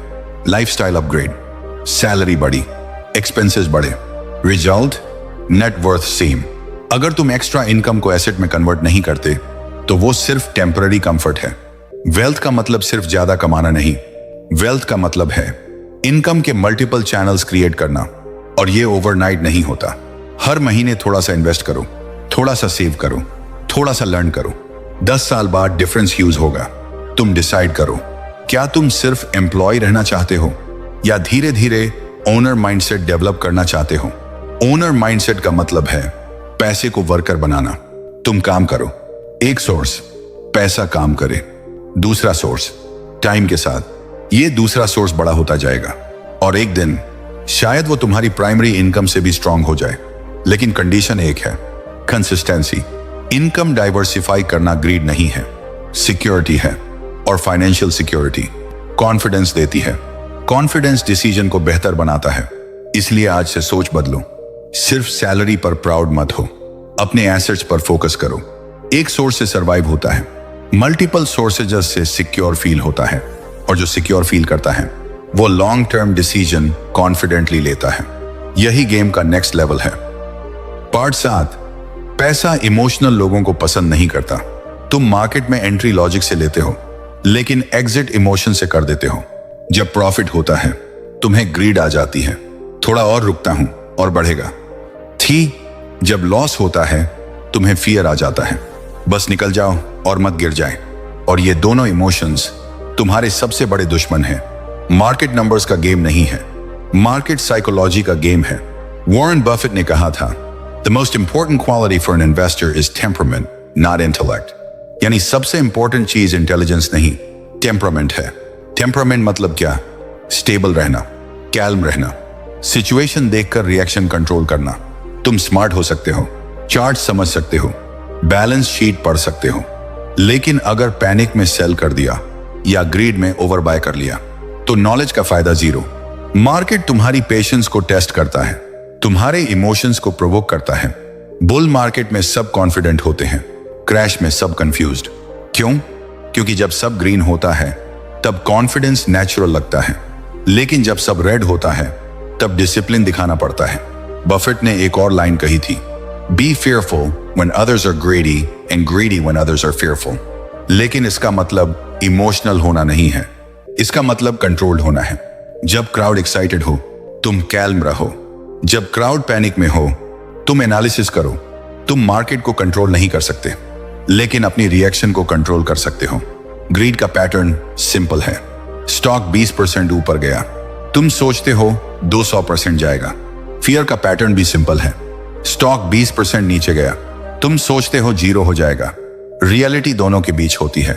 लाइफस्टाइल अपग्रेड, सैलरी बढ़ी, एक्सपेंसेस बढ़े, रिजल्ट नेट वर्थ सेम। अगर तुम एक्स्ट्रा इनकम को एसेट में कन्वर्ट नहीं करते तो वो सिर्फ टेम्पररी कंफर्ट है। वेल्थ का मतलब सिर्फ ज्यादा कमाना नहीं, वेल्थ का मतलब है इनकम के मल्टीपल चैनल्स क्रिएट करना, और ये ओवरनाइट नहीं होता। हर महीने थोड़ा सा इन्वेस्ट करो, थोड़ा सा सेव करो, थोड़ा सा लर्न करो। 10 साल बाद डिफरेंस ह्यूज होगा। तुम डिसाइड करो, क्या तुम सिर्फ एम्प्लॉय रहना चाहते हो या धीरे धीरे ओनर माइंडसेट डेवलप करना चाहते हो। ओनर माइंडसेट का मतलब है पैसे को वर्कर बनाना। तुम काम करो, एक सोर्स पैसा काम करे, दूसरा सोर्स टाइम के साथ ये दूसरा सोर्स बड़ा होता जाएगा, और एक दिन शायद वो तुम्हारी प्राइमरी इनकम से भी स्ट्रांग हो जाए। लेकिन कंडीशन एक है, कंसिस्टेंसी। इनकम डाइवर्सिफाई करना ग्रीड नहीं है, सिक्योरिटी है। और फाइनेंशियल सिक्योरिटी कॉन्फिडेंस देती है। कॉन्फिडेंस डिसीजन को बेहतर बनाता है। इसलिए आज से सोच बदलो, सिर्फ सैलरी पर प्राउड मत हो, अपने एसेट्स पर फोकस करो। एक सोर्स से सरवाइव होता है, मल्टीपल सोर्सेज से सिक्योर फील होता है, और जो सिक्योर फील करता है वो लॉन्ग टर्म डिसीजन कॉन्फिडेंटली लेता है। यही गेम का नेक्स्ट लेवल है। पार्ट 7, पैसा इमोशनल लोगों को पसंद नहीं करता। तुम मार्केट में एंट्री लॉजिक से लेते हो, लेकिन एग्जिट इमोशन से कर देते हो। जब प्रॉफिट होता है तुम्हें ग्रीड आ जाती है, थोड़ा और रुकता हूं और बढ़ेगा। जब लॉस होता है तुम्हें फियर आ जाता है, बस निकल जाओ और मत गिर जाए। और ये दोनों इमोशंस तुम्हारे सबसे बड़े दुश्मन हैं। मार्केट नंबर्स का गेम नहीं है, मार्केट साइकोलॉजी का गेम है। वॉरेन बफेट ने कहा था, the most important quality for an investor is temperament, not intellect. यानी सबसे इंपॉर्टेंट चीज इंटेलिजेंस नहीं, टेम्परामेंट है। टेम्परामेंट मतलब क्या? स्टेबल रहना, कैल्म रहना, सिचुएशन देखकर रिएक्शन कंट्रोल करना। तुम स्मार्ट हो सकते हो, चार्ट समझ सकते हो, बैलेंस शीट पढ़ सकते हो, लेकिन अगर पैनिक में सेल कर दिया या ग्रीड में ओवर बाय कर लिया तो नॉलेज का फायदा जीरो। मार्केट तुम्हारी पेशेंस को टेस्ट करता है, तुम्हारे इमोशंस को प्रोवोक करता है। बुल मार्केट में सब कॉन्फिडेंट होते हैं, क्रैश में सब कंफ्यूज्ड। क्यों? क्योंकि जब सब ग्रीन होता है तब कॉन्फिडेंस नेचुरल लगता है, लेकिन जब सब रेड होता है तब डिसिप्लिन दिखाना पड़ता है। बफेट ने एक और लाइन कही थी, B fearful when others are greedy and greedy when others are fearful। लेकिन इसका मतलब इमोशनल होना नहीं है, इसका मतलब कंट्रोल्ड होना है। जब क्राउड एक्साइटेड हो तुम कैल्म रहो, जब क्राउड पैनिक में हो तुम एनालिसिस करो। तुम मार्केट को कंट्रोल नहीं कर सकते, लेकिन अपनी रिएक्शन को कंट्रोल कर सकते हो। ग्रीड का पैटर्न सिंपल है, स्टॉक 20% ऊपर गया, तुम सोचते हो 200% जाएगा। फियर का पैटर्न भी सिंपल है, स्टॉक 20% नीचे गया, तुम सोचते हो 0 हो जाएगा। रियलिटी दोनों के बीच होती है।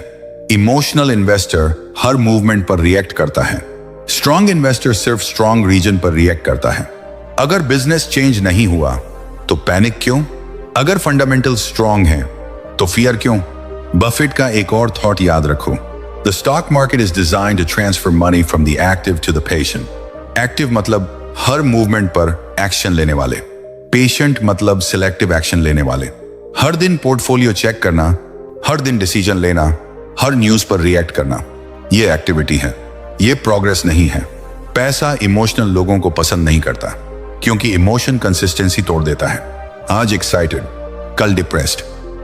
इमोशनल इन्वेस्टर हर मूवमेंट पर रिएक्ट करता है, स्ट्रॉन्ग इन्वेस्टर सिर्फ स्ट्रॉन्ग रीजन पर रिएक्ट करता है। अगर बिजनेस चेंज नहीं हुआ तो पैनिक क्यों? अगर फंडामेंटल स्ट्रॉन्ग है तो फियर क्यों? बफेट का एक और थॉट याद रखो, the stock market is designed to transfer money from the active to the patient. Active मतलब हर मूवमेंट पर एक्शन लेने वाले, पेशेंट मतलब सिलेक्टिव एक्शन लेने वाले। हर दिन पोर्टफोलियो चेक करना, हर दिन डिसीजन लेना, हर न्यूज पर रिएक्ट करना, ये एक्टिविटी है, ये प्रोग्रेस नहीं है। पैसा इमोशनल लोगों को पसंद नहीं करता, क्योंकि इमोशन कंसिस्टेंसी तोड़ देता है। आज एक्साइटेड, कल डिप्रेस्ड,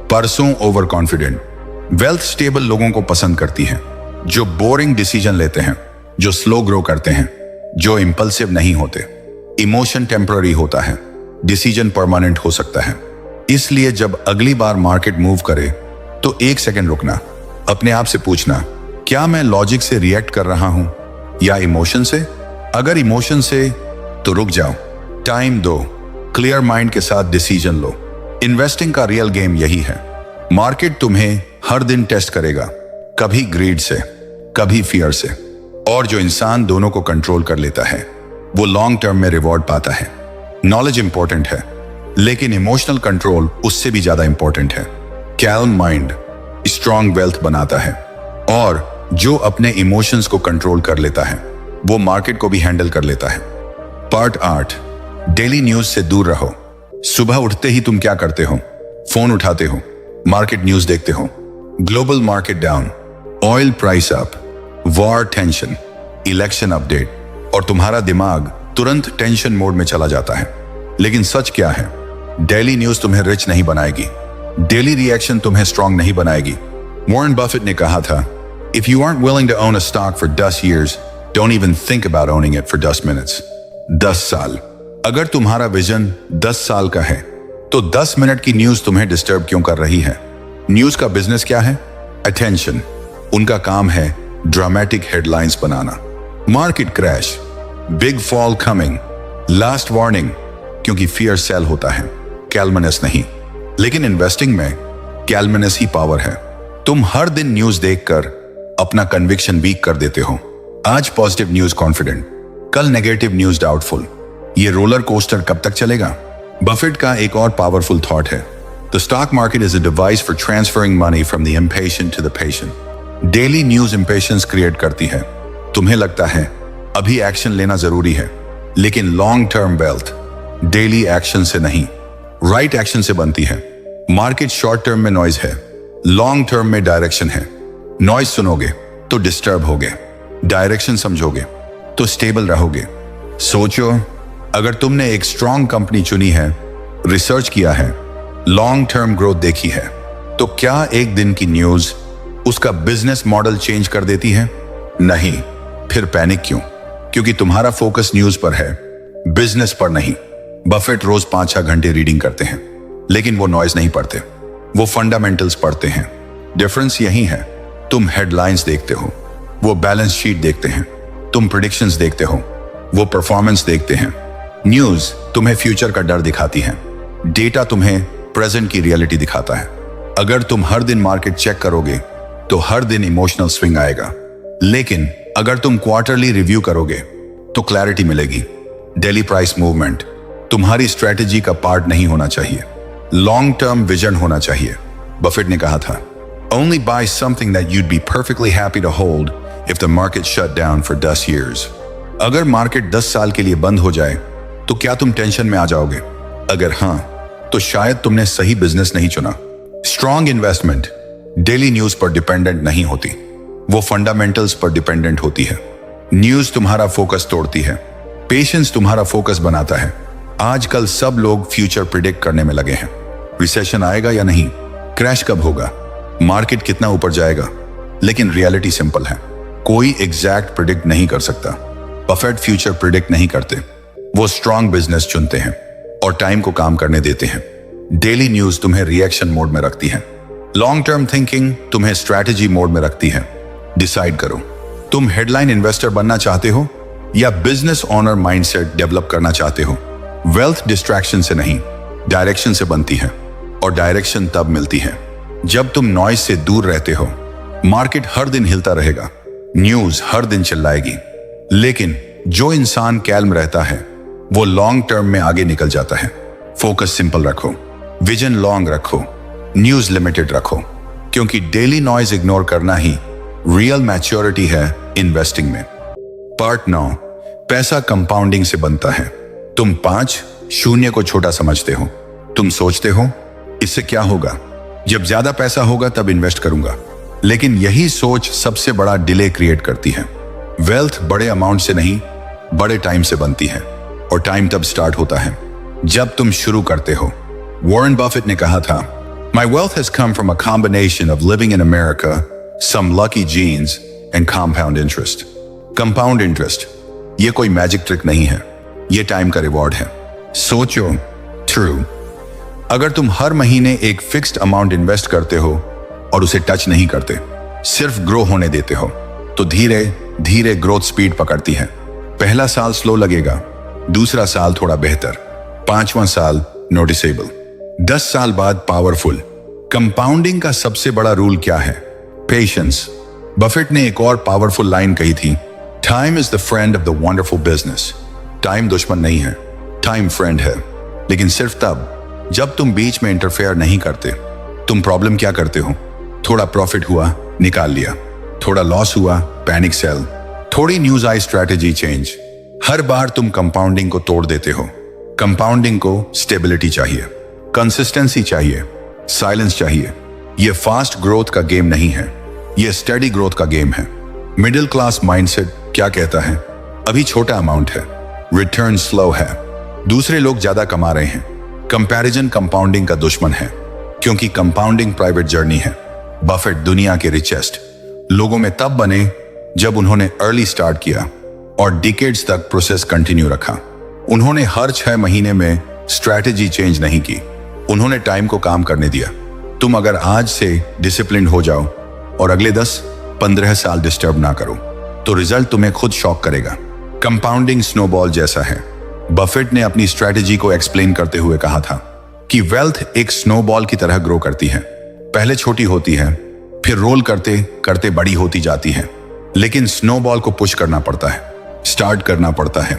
परसों ओवर कॉन्फिडेंट। वेल्थ स्टेबल लोगों को पसंद करती है, जो बोरिंग डिसीजन लेते हैं, जो स्लो ग्रो करते हैं, जो इंपल्सिव नहीं होते। इमोशन टेम्पररी होता है, डिसीजन परमानेंट हो सकता है। इसलिए जब अगली बार मार्केट मूव करे तो 1 सेकंड रुकना, अपने आप से पूछना, क्या मैं लॉजिक से रिएक्ट कर रहा हूं या इमोशन से? अगर इमोशन से तो रुक जाओ, टाइम दो, क्लियर माइंड के साथ डिसीजन लो। इन्वेस्टिंग का रियल गेम यही है। मार्केट तुम्हें हर दिन टेस्ट करेगा, कभी ग्रीड से, कभी फियर से, और जो इंसान दोनों को कंट्रोल कर लेता है वो लॉन्ग टर्म में रिवॉर्ड पाता है। नॉलेज इंपॉर्टेंट है, लेकिन इमोशनल कंट्रोल उससे भी ज्यादा इंपॉर्टेंट है। कैल्म माइंड स्ट्रॉन्ग वेल्थ बनाता है, और जो अपने इमोशंस को कंट्रोल कर लेता है वो मार्केट को भी हैंडल कर लेता है। पार्ट 8, डेली न्यूज से दूर रहो। सुबह उठते ही तुम क्या करते हो? फोन उठाते हो, मार्केट न्यूज देखते हो, global market down, oil price up, war tension, election update, और तुम्हारा दिमाग तुरंत टेंशन मोड में चला जाता है। लेकिन सच क्या है? डेली न्यूज तुम्हें रिच नहीं बनाएगी, डेली रिएक्शन तुम्हें स्ट्रॉन्ग नहीं बनाएगी। वॉरेन बफेट ने कहा था, if you aren't willing to own a stock for 10 years, don't even think about owning it for 10 minutes। 10 साल। अगर तुम्हारा विजन 10 साल का है तो 10 मिनट की न्यूज तुम्हें डिस्टर्ब क्यों कर रही है? न्यूज का बिजनेस क्या है? अटेंशन। उनका काम है ड्रामेटिक हेडलाइंस बनाना। Market crash, big fall coming, last warning, क्योंकि फियर सेल होता है, कैल्मनेस नहीं। लेकिन इन्वेस्टिंग में कैल्मनेस ही पावर है। तुम हर दिन न्यूज देखकर अपना कन्विक्शन वीक कर देते हो। आज पॉजिटिव न्यूज कॉन्फिडेंट, कल नेगेटिव न्यूज डाउटफुल। ये रोलर कोस्टर कब तक चलेगा? बफेट का एक और पावरफुल थॉट है, the stock market is a device for transferring money from the impatient to the patient. Daily news impatience create करती है। तुम्हें लगता है अभी एक्शन लेना जरूरी है, लेकिन long term wealth daily action से नहीं, राइट एक्शन से बनती है। मार्केट शॉर्ट टर्म में नॉइज है, लॉन्ग टर्म में डायरेक्शन है। नॉइज सुनोगे तो डिस्टर्ब होगे, डायरेक्शन समझोगे तो स्टेबल रहोगे। सोचो, अगर तुमने एक स्ट्रॉन्ग कंपनी चुनी है, रिसर्च किया है, लॉन्ग टर्म ग्रोथ देखी है, तो क्या एक दिन की न्यूज उसका बिजनेस मॉडल चेंज कर देती है? नहीं। फिर पैनिक क्यों? क्योंकि तुम्हारा फोकस न्यूज पर है, बिजनेस पर नहीं। बफेट रोज 5-6 घंटे रीडिंग करते हैं, लेकिन वो नॉइज नहीं पढ़ते, वो फंडामेंटल्स पढ़ते हैं। डिफरेंस यही है, तुम हेडलाइंस देखते हो, वो बैलेंस शीट देखते हैं। तुम प्रेडिक्शंस देखते हो, वो परफॉर्मेंस देखते हैं। न्यूज तुम्हें फ्यूचर का डर दिखाती है, डेटा तुम्हें प्रेजेंट की रियलिटी दिखाता है। अगर तुम हर दिन मार्केट चेक करोगे तो हर दिन इमोशनल स्विंग आएगा, लेकिन अगर तुम क्वार्टरली रिव्यू करोगे तो क्लैरिटी मिलेगी। डेली प्राइस मूवमेंट तुम्हारी स्ट्रेटेजी का पार्ट नहीं होना चाहिए, लॉन्ग टर्म विजन होना चाहिए। बफेट ने कहा था, only buy something that you'd be perfectly happy to hold if the market shut down for 10 years। अगर मार्केट 10 साल के लिए बंद हो जाए तो क्या तुम टेंशन में आ जाओगे? अगर हां, तो शायद तुमने सही बिजनेस नहीं चुना। स्ट्रॉन्ग इन्वेस्टमेंट डेली न्यूज पर डिपेंडेंट नहीं होती, वो फंडामेंटल्स पर डिपेंडेंट होती है। न्यूज तुम्हारा फोकस तोड़ती है, पेशेंस तुम्हारा फोकस बनाता है। आजकल सब लोग फ्यूचर प्रिडिक्ट करने में लगे हैं। रिसेशन आएगा या नहीं, क्रैश कब होगा, मार्केट कितना ऊपर जाएगा। लेकिन रियलिटी सिंपल है, कोई एग्जैक्ट प्रिडिक्ट नहीं कर सकता। बफेट फ्यूचर प्रिडिक्ट नहीं करते, वो स्ट्रॉन्ग बिजनेस चुनते हैं और टाइम को काम करने देते हैं। डेली न्यूज तुम्हें रिएक्शन मोड में रखती है, लॉन्ग टर्म थिंकिंग तुम्हें स्ट्रैटेजी मोड में रखती है। डिसाइड करो, तुम हेडलाइन इन्वेस्टर बनना चाहते हो या बिजनेस ओनर माइंडसेट डेवलप करना चाहते हो। वेल्थ डिस्ट्रैक्शन से नहीं, डायरेक्शन से बनती है, और डायरेक्शन तब मिलती है जब तुम नॉइज से दूर रहते हो। मार्केट हर दिन हिलता रहेगा, न्यूज हर दिन चिल्लाएगी, लेकिन जो इंसान कैल्म रहता है वो लॉन्ग टर्म में आगे निकल जाता है। फोकस सिंपल रखो, विजन लॉन्ग रखो, न्यूज लिमिटेड रखो, क्योंकि डेली नॉइज इग्नोर करना ही रियल मैच्योरिटी है इन्वेस्टिंग में। पार्ट 9, पैसा कंपाउंडिंग से बनता है। तुम 5 शून्य को छोटा समझते हो। तुम सोचते हो इससे क्या होगा, जब ज्यादा पैसा होगा तब इन्वेस्ट करूंगा। लेकिन यही सोच सबसे बड़ा डिले क्रिएट करती है। वेल्थ बड़े अमाउंट से नहीं, बड़े टाइम से बनती है, और टाइम तब स्टार्ट होता है जब तुम शुरू करते हो। वॉरेन बफेट ने कहा था, My wealth has come from a combination of living in America, some lucky genes, and compound interest. Compound interest, ये कोई मैजिक ट्रिक नहीं है, ये टाइम का रिवॉर्ड है। सोचो, ट्रू, अगर तुम हर महीने एक फिक्स्ड अमाउंट इन्वेस्ट करते हो और उसे टच नहीं करते, सिर्फ ग्रो होने देते हो, तो धीरे धीरे ग्रोथ स्पीड पकड़ती है। पहला साल स्लो लगेगा, दूसरा साल थोड़ा बेहतर, 5वां साल नोटिसेबल, 10 साल बाद पावरफुल। कंपाउंडिंग का सबसे बड़ा रूल क्या है? पेशेंस। बफेट ने एक और पावरफुल लाइन कही थी, time is the friend of the wonderful business. Time दुश्मन नहीं है, टाइम फ्रेंड है, लेकिन सिर्फ तब जब तुम बीच में इंटरफेयर नहीं करते। तुम प्रॉब्लम क्या करते हो? थोड़ा प्रॉफिट हुआ, निकाल लिया, थोड़ा लॉस हुआ, पैनिक सेल, थोड़ी न्यूज आई, स्ट्रैटेजी चेंज। हर बार तुम कंपाउंडिंग को तोड़ देते हो। कंपाउंडिंग को स्टेबिलिटी चाहिए, कंसिस्टेंसी चाहिए, साइलेंस चाहिए। यह फास्ट ग्रोथ का गेम नहीं है, यह स्टडी ग्रोथ का गेम है। मिडिल क्लास माइंडसेट क्या कहता है? अभी छोटा अमाउंट है, रिटर्न स्लो है, दूसरे लोग ज्यादा कमा रहे हैं। कंपैरिजन कंपाउंडिंग का दुश्मन है, क्योंकि कंपाउंडिंग प्राइवेट जर्नी है। बफेट दुनिया के रिचेस्ट लोगों में तब बने जब उन्होंने अर्ली स्टार्ट किया और डिकेड्स तक प्रोसेस कंटिन्यू रखा। उन्होंने हर 6 महीने में स्ट्रैटेजी चेंज नहीं की, उन्होंने टाइम को काम करने दिया। तुम अगर आज से डिसिप्लिन हो जाओ और अगले 10-15 साल डिस्टर्ब ना करो, तो रिजल्ट तुम्हें खुद शॉक करेगा। कंपाउंडिंग स्नोबॉल जैसा है। बफेट ने अपनी स्ट्रैटेजी को एक्सप्लेन करते हुए कहा था कि वेल्थ एक स्नोबॉल की तरह ग्रो करती है। पहले छोटी होती है, फिर रोल करते करते बड़ी होती जाती है, लेकिन स्नोबॉल को पुश करना पड़ता है, स्टार्ट करना पड़ता है।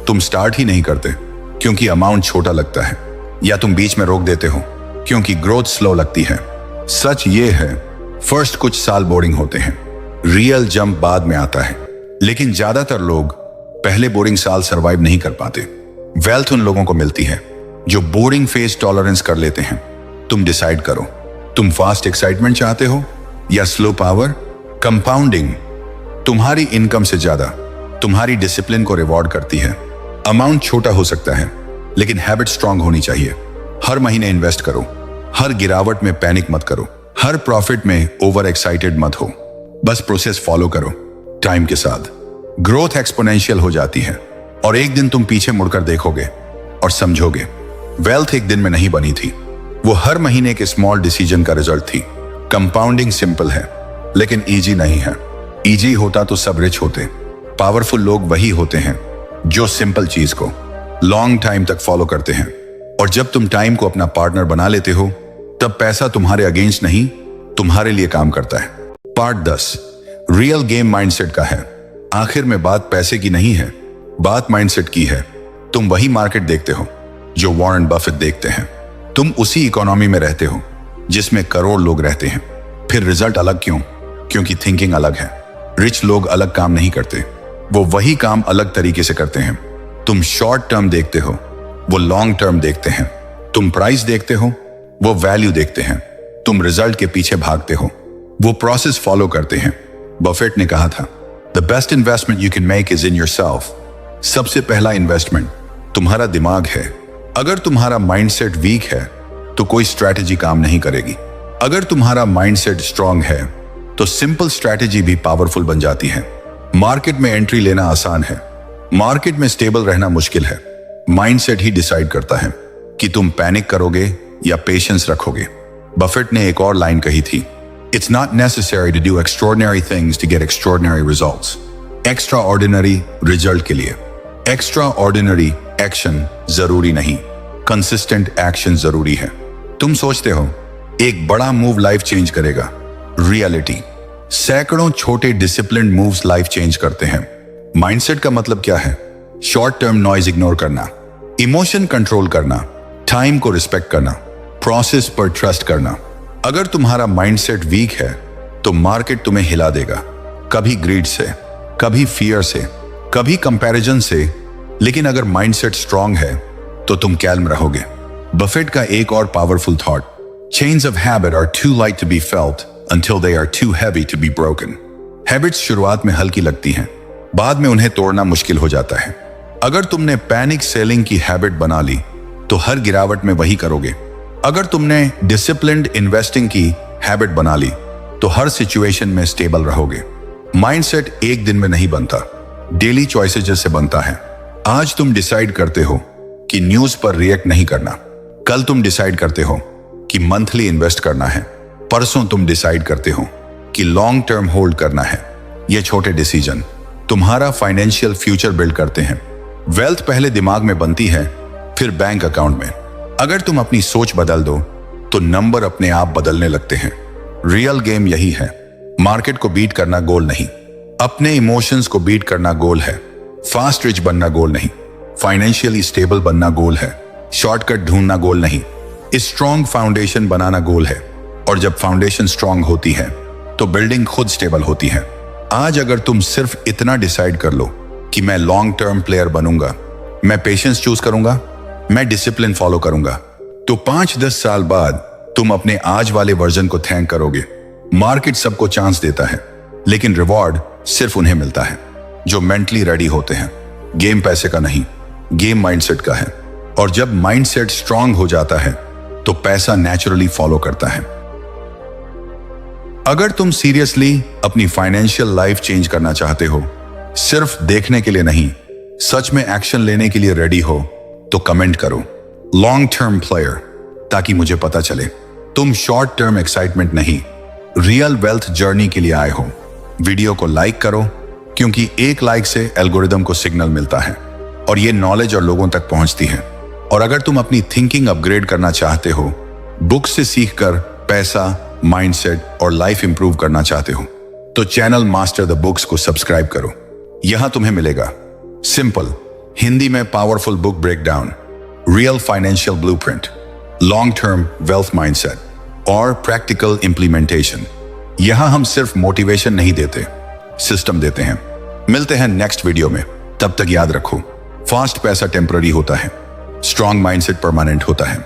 तुम स्टार्ट ही नहीं करते क्योंकि अमाउंट छोटा लगता है, या तुम बीच में रोक देते हो क्योंकि ग्रोथ स्लो लगती है। सच ये है, फर्स्ट कुछ साल बोरिंग होते हैं, रियल जंप बाद में आता है, लेकिन ज्यादातर लोग पहले बोरिंग साल सरवाइव नहीं कर पाते। वेल्थ उन लोगों को मिलती है जो बोरिंग फेज टॉलरेंस कर लेते हैं। तुम डिसाइड करो, तुम फास्ट एक्साइटमेंट चाहते हो या स्लो पावर? कंपाउंडिंग तुम्हारी इनकम से ज्यादा तुम्हारी डिसिप्लिन को रिवॉर्ड करती है। अमाउंट छोटा हो सकता है, लेकिन हैबिट स्ट्रांग होनी चाहिए। हर महीने इन्वेस्ट करो, हर गिरावट में पैनिक मत करो, हर प्रॉफिट में ओवर एक्साइटेड मत हो, बस प्रोसेस फॉलो करो। टाइम के साथ ग्रोथ एक्सपोनेंशियल हो जाती है, और एक दिन तुम पीछे मुड़कर देखोगे और समझोगे वेल्थ एक दिन में नहीं बनी थी, वो हर महीने के स्मॉल डिसीजन का रिजल्ट थी। कंपाउंडिंग सिंपल है, लेकिन इजी नहीं है। इजी होता तो सब रिच होते। पावरफुल लोग वही होते हैं जो सिंपल चीज को लॉन्ग टाइम तक फॉलो करते हैं। और जब तुम टाइम को अपना पार्टनर बना लेते हो, तब पैसा तुम्हारे अगेंस्ट नहीं, तुम्हारे लिए काम करता है। पार्ट 10 रियल गेम माइंडसेट का है। आखिर में बात पैसे की नहीं है, बात माइंडसेट की है। तुम वही मार्केट देखते हो जो वॉरेन बफेट देखते हैं। तुम उसी इकोनॉमी में रहते हो जिसमें करोड़ लोग रहते हैं। फिर रिजल्ट अलग क्यों? क्योंकि थिंकिंग अलग है। रिच लोग अलग काम नहीं करते, वो वही काम अलग तरीके से करते हैं। तुम शॉर्ट टर्म देखते हो, वो लॉन्ग टर्म देखते हैं। तुम प्राइस देखते हो, वो वैल्यू देखते हैं। तुम रिजल्ट के पीछे भागते हो, वो प्रोसेस फॉलो करते हैं। बफेट ने कहा था, the best investment you can make is in yourself. सबसे पहला इन्वेस्टमेंट तुम्हारा दिमाग है। अगर तुम्हारा माइंडसेट वीक है तो कोई स्ट्रैटेजी काम नहीं करेगी। अगर तुम्हारा माइंडसेट स्ट्रांग है तो सिंपल स्ट्रैटेजी भी पावरफुल बन जाती है। मार्केट में एंट्री लेना आसान है, मार्केट में स्टेबल रहना मुश्किल है। माइंडसेट ही डिसाइड करता है कि तुम पैनिक करोगे या पेशेंस रखोगे। बफेट ने एक और लाइन कही थी, it's not necessary to do extraordinary things to get extraordinary results. Extraordinary result के लिए एक्स्ट्रा ऑर्डिनरी एक्शन जरूरी नहीं, कंसिस्टेंट एक्शन जरूरी है। तुम सोचते हो एक बड़ा मूव लाइफ चेंज करेगा, रियलिटी सैकड़ों छोटे डिसिप्लिन्ड मूव्स लाइफ चेंज करते हैं। माइंडसेट का मतलब क्या है? शॉर्ट टर्म नॉइज इग्नोर करना, इमोशन कंट्रोल करना, टाइम को रिस्पेक्ट करना, प्रोसेस पर ट्रस्ट करना। अगर तुम्हारा माइंडसेट वीक है तो मार्केट तुम्हें हिला देगा, कभी ग्रीड से, कभी फियर से, कभी कंपैरिजन से। लेकिन अगर माइंडसेट स्ट्रांग है तो तुम कैल्म रहोगे। बफेट का एक और powerful thought, chains of habit are too light to be felt until they are too heavy to be broken. Habits शुरुआत में हल्की लगती हैं, बाद में उन्हें तोड़ना मुश्किल हो जाता है। अगर तुमने पैनिक सेलिंग की हैबिट बना ली तो हर गिरावट में वही करोगे। अगर तुमने डिसिप्लिन्ड इन्वेस्टिंग की हैबिट बना ली तो हर सिचुएशन में स्टेबल रहोगे। माइंडसेट एक दिन में नहीं बनता, डेली चॉइसेस से बनता है। आज तुम डिसाइड करते हो कि न्यूज पर रिएक्ट नहीं करना, कल तुम डिसाइड करते हो कि मंथली इन्वेस्ट करना है, परसों तुम डिसाइड करते हो कि लॉन्ग टर्म होल्ड करना है। ये छोटे डिसीजन तुम्हारा फाइनेंशियल फ्यूचर बिल्ड करते हैं। वेल्थ पहले दिमाग में बनती है, फिर बैंक अकाउंट में। अगर तुम अपनी सोच बदल दो तो नंबर अपने आप बदलने लगते हैं। रियल गेम यही है, मार्केट को बीट करना गोल नहीं, अपने इमोशंस को बीट करना गोल है। फास्ट रिच बनना गोल नहीं, फाइनेंशियली स्टेबल बनना गोल है। शॉर्टकट ढूंढना गोल नहीं, स्ट्रॉन्ग फाउंडेशन बनाना गोल है। और जब फाउंडेशन स्ट्रांग होती है तो बिल्डिंग खुद स्टेबल होती है। आज अगर तुम सिर्फ इतना डिसाइड कर लो कि मैं लॉन्ग टर्म प्लेयर बनूंगा, मैं पेशेंस चूज करूंगा, मैं डिसिप्लिन फॉलो करूंगा, तो 5-10 साल बाद तुम अपने आज वाले वर्जन को थैंक करोगे। मार्केट सबको चांस देता है, लेकिन रिवॉर्ड सिर्फ उन्हें मिलता है जो मेंटली रेडी होते हैं। गेम पैसे का नहीं, गेम माइंडसेट का है। और जब माइंडसेट स्ट्रांग हो जाता है तो पैसा नेचुरली फॉलो करता है। अगर तुम सीरियसली अपनी फाइनेंशियल लाइफ चेंज करना चाहते हो, सिर्फ देखने के लिए नहीं, सच में एक्शन लेने के लिए रेडी हो, तो कमेंट करो लॉन्ग टर्म प्लेयर, ताकि मुझे पता चले तुम शॉर्ट टर्म एक्साइटमेंट नहीं, रियल वेल्थ जर्नी के लिए आए हो। वीडियो को लाइक करो, क्योंकि एक लाइक से एल्गोरिदम को सिग्नल मिलता है और ये नॉलेज और लोगों तक पहुंचती है। और अगर तुम अपनी थिंकिंग अपग्रेड करना चाहते हो, बुक से सीखकर पैसा, माइंडसेट और लाइफ इंप्रूव करना चाहते हो, तो चैनल मास्टर द बुक्स को सब्सक्राइब करो। यहां तुम्हें मिलेगा सिंपल हिंदी में powerful book breakdown, real financial blueprint, long term wealth mindset और प्रैक्टिकल इंप्लीमेंटेशन। यहां हम सिर्फ मोटिवेशन नहीं देते, सिस्टम देते हैं। मिलते हैं नेक्स्ट वीडियो में, तब तक याद रखो, फास्ट पैसा टेम्पररी होता है, स्ट्रॉन्ग माइंडसेट परमानेंट होता है।